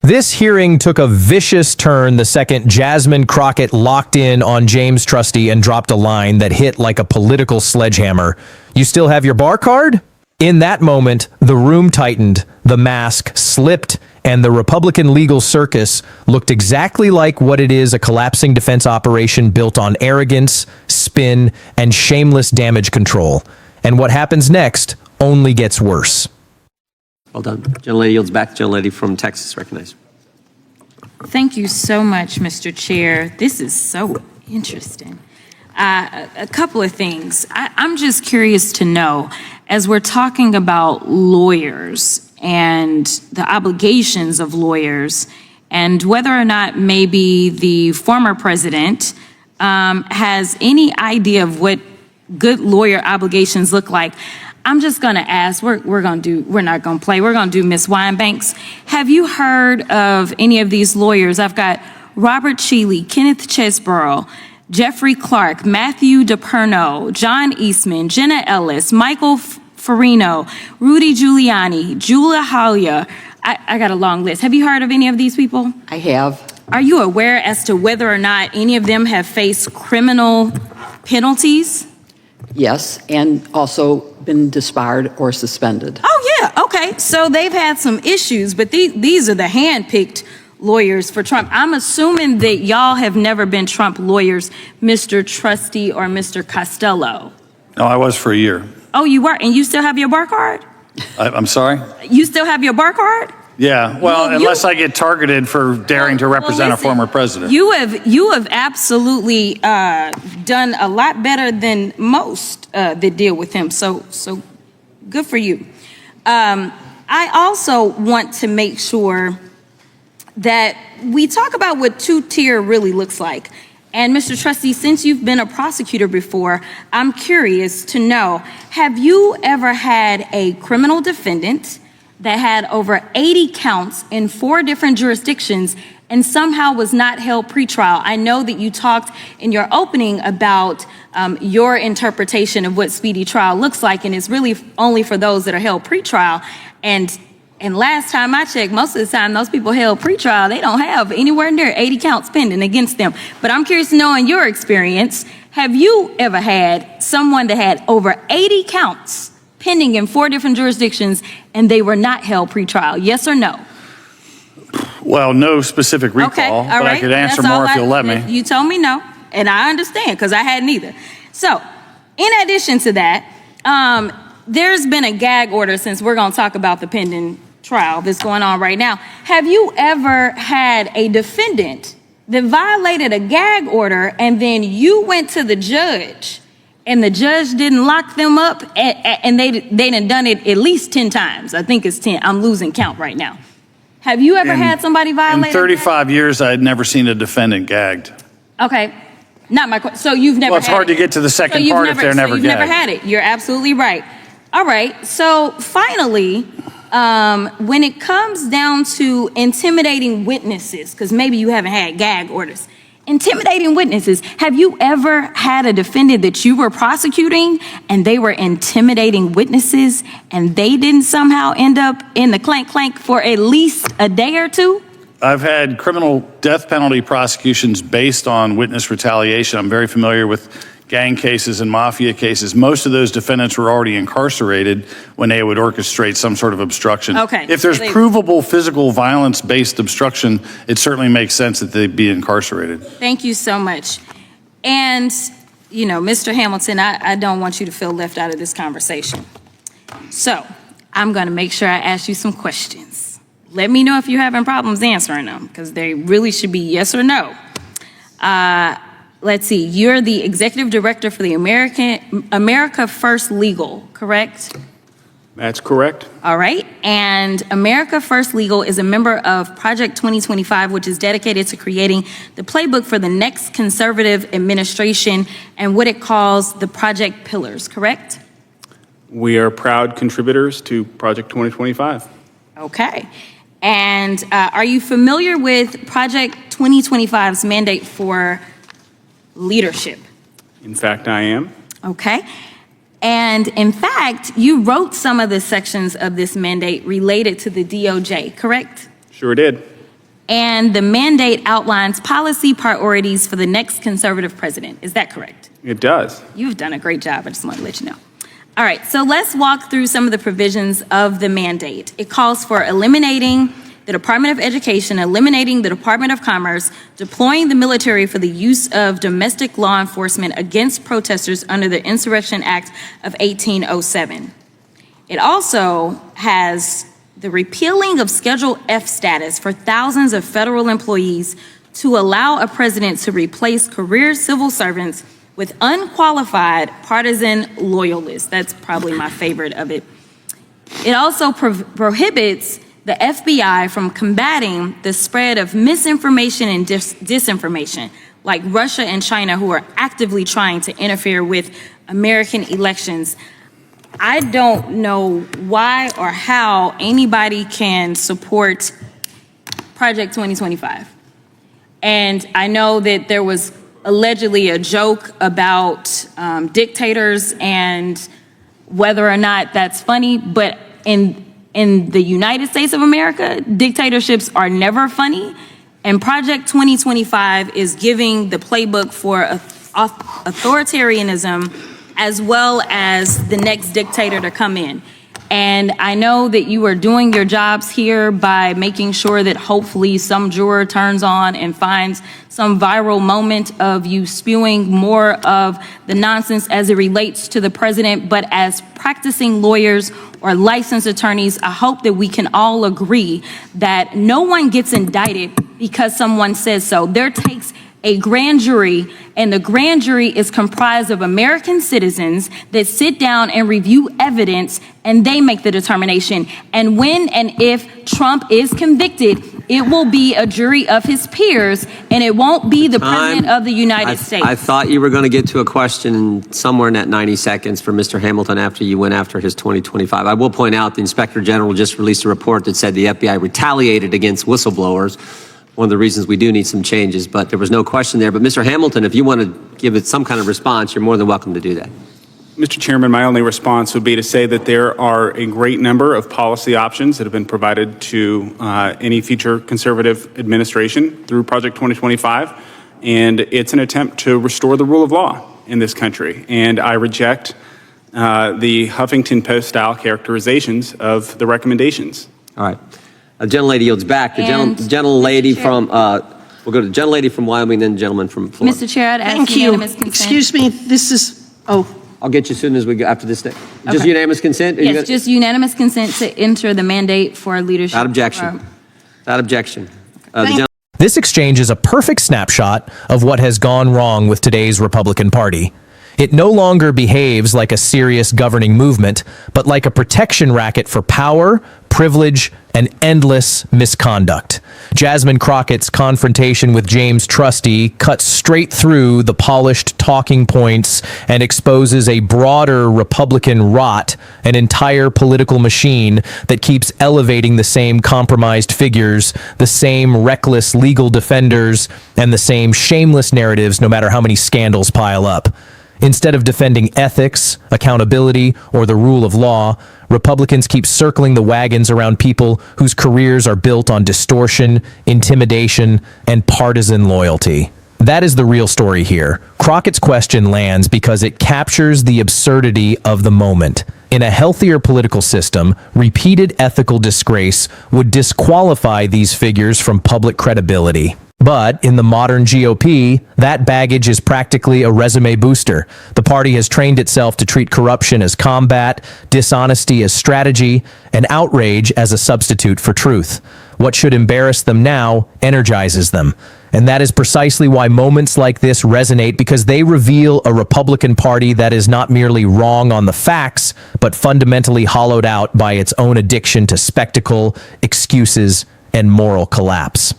This hearing took a vicious turn the second Jasmine Crockett locked in on James Trusty and dropped a line that hit like a political sledgehammer. "You still have your bar card?" In that moment, the room tightened, the mask slipped, and the Republican legal circus looked exactly like what it is: a collapsing defense operation built on arrogance, spin, and shameless damage control. And what happens next only gets worse. Well done. Gentlelady yields back. Gentlelady from Texas, recognized. Thank you so much, Mr. Chair. This is so interesting. A couple of things. I'm just curious to know, as we're talking about lawyers and the obligations of lawyers, and whether or not maybe the former president has any idea of what good lawyer obligations look like. I'm just going to ask, we're not going to play, we're going to do Miss Winebanks. Have you heard of any of these lawyers? I've got Robert Cheeley, Kenneth Chesborough, Jeffrey Clark, Matthew DePerno, John Eastman, Jenna Ellis, Michael Farino, Rudy Giuliani, Julia Halia. I got a long list. Have you heard of any of these people? I have. Are you aware as to whether or not any of them have faced criminal penalties? Yes, and also been disbarred or suspended. Oh, yeah. Okay. So they've had some issues, but these are the hand-picked lawyers for Trump. I'm assuming that y'all have never been Trump lawyers, Mr. Trusty or Mr. Costello. No, I was for a year. Oh, you were? And you still have your bar card? I'm sorry? You still have your bar card? Yeah, well, unless I get targeted for daring to represent a former president. You have absolutely done a lot better than most that deal with him. So good for you. I also want to make sure that we talk about what two-tier really looks like. And Mr. Trustee, since you've been a prosecutor before, I'm curious to know, have you ever had a criminal defendant that had over 80 counts in 4 different jurisdictions and somehow was not held pretrial? I know that you talked in your opening about your interpretation of what speedy trial looks like, and it's really only for those that are held pretrial. And last time I checked, most of the time those people held pretrial, they don't have anywhere near 80 counts pending against them. But I'm curious to know, in your experience, have you ever had someone that had over 80 counts pending in 4 different jurisdictions and they were not held pretrial? Yes or no? Well, no specific recall, Okay, all but right. I could answer That's more all if you'll let me. You told me no, and I understand because I hadn't either. So, in addition to that, there's been a gag order, since we're going to talk about the pending trial that's going on right now. Have you ever had a defendant that violated a gag order and then you went to the judge and the judge didn't lock them up and they done it at least 10 times? I think it's 10. I'm losing count right now. Have you ever had somebody violate? In 35 years, I had never seen a defendant gagged. Okay. Not my question. So you've never Well, it's had hard it. to get to the second part if they're never you've gagged. never had it. You're absolutely right. All right. So finally, when it comes down to intimidating witnesses, because maybe you haven't had gag orders, intimidating witnesses, have you ever had a defendant that you were prosecuting and they were intimidating witnesses and they didn't somehow end up in the clank for at least a day or two? I've had criminal death penalty prosecutions based on witness retaliation. I'm very familiar with gang cases and mafia cases. Most of those defendants were already incarcerated when they would orchestrate some sort of obstruction. Okay. If there's provable physical violence-based obstruction, it certainly makes sense that they be incarcerated. Thank you so much. And, you know, Mr. Hamilton, I don't want you to feel left out of this conversation. So I'm going to make sure I ask you some questions. Let me know if you're having problems answering them, because they really should be yes or no. Let's see, you're the executive director for the America First Legal, correct? That's correct. All right, and America First Legal is a member of Project 2025, which is dedicated to creating the playbook for the next conservative administration and what it calls the Project Pillars, correct? We are proud contributors to Project 2025. Okay, and are you familiar with Project 2025's mandate for leadership? In fact, I am. Okay. And in fact, you wrote some of the sections of this mandate related to the DOJ, correct? Sure did. and the mandate outlines policy priorities for the next conservative president. Is that correct? It does. You've done a great job. I just want to let you know. All right, so let's walk through some of the provisions of the mandate. It calls for eliminating the Department of Education, eliminating the Department of Commerce, deploying the military for the use of domestic law enforcement against protesters under the Insurrection Act of 1807. It also has the repealing of Schedule F status for thousands of federal employees to allow a president to replace career civil servants with unqualified partisan loyalists. That's probably my favorite of it. It also prohibits the FBI from combating the spread of misinformation and disinformation, like Russia and China, who are actively trying to interfere with American elections. I don't know why or how anybody can support Project 2025. And I know that there was allegedly a joke about dictators and whether or not that's funny, but in the United States of America, dictatorships are never funny, and Project 2025 is giving the playbook for authoritarianism as well as the next dictator to come in. And I know that you are doing your jobs here by making sure that hopefully some juror turns on and finds some viral moment of you spewing more of the nonsense as it relates to the president. But as practicing lawyers or licensed attorneys, I hope that we can all agree that no one gets indicted because someone says so. There takes a grand jury, and the grand jury is comprised of American citizens that sit down and review evidence, and they make the determination. And when and if Trump is convicted, it will be a jury of his peers, and it won't be the president of the United States. I thought you were going to get to a question somewhere in that 90 seconds for Mr. Hamilton after you went after his 2025. I will point out the Inspector General just released a report that said the FBI retaliated against whistleblowers. One of the reasons we do need some changes, but there was no question there. But Mr. Hamilton, if you want to give it some kind of response, you're more than welcome to do that. Mr. Chairman, my only response would be to say that there are a great number of policy options that have been provided to any future conservative administration through Project 2025, and it's an attempt to restore the rule of law in this country. And I reject the Huffington Post-style characterizations of the recommendations. All right. The gentlelady yields back. The gentlelady from, we'll go to the gentlelady from Wyoming, then the gentleman from Florida. Mr. Chair, I'd ask Thank you. unanimous consent. Excuse me, this is, I'll get you as soon as we go after this. Just Okay. unanimous consent? Yes, just unanimous consent to enter the mandate for leadership. Without objection. Without objection. This exchange is a perfect snapshot of what has gone wrong with today's Republican Party. It no longer behaves like a serious governing movement, but like a protection racket for power, privilege, and endless misconduct. Jasmine Crockett's confrontation with James Trusty cuts straight through the polished talking points and exposes a broader Republican rot, an entire political machine that keeps elevating the same compromised figures, the same reckless legal defenders, and the same shameless narratives no matter how many scandals pile up. Instead of defending ethics, accountability, or the rule of law, Republicans keep circling the wagons around people whose careers are built on distortion, intimidation, and partisan loyalty. That is the real story here. Crockett's question lands because it captures the absurdity of the moment. In a healthier political system, repeated ethical disgrace would disqualify these figures from public credibility. But in the modern GOP, that baggage is practically a resume booster. The party has trained itself to treat corruption as combat, dishonesty as strategy, and outrage as a substitute for truth. What should embarrass them now energizes them. And that is precisely why moments like this resonate, because they reveal a Republican Party that is not merely wrong on the facts, but fundamentally hollowed out by its own addiction to spectacle, excuses, and moral collapse.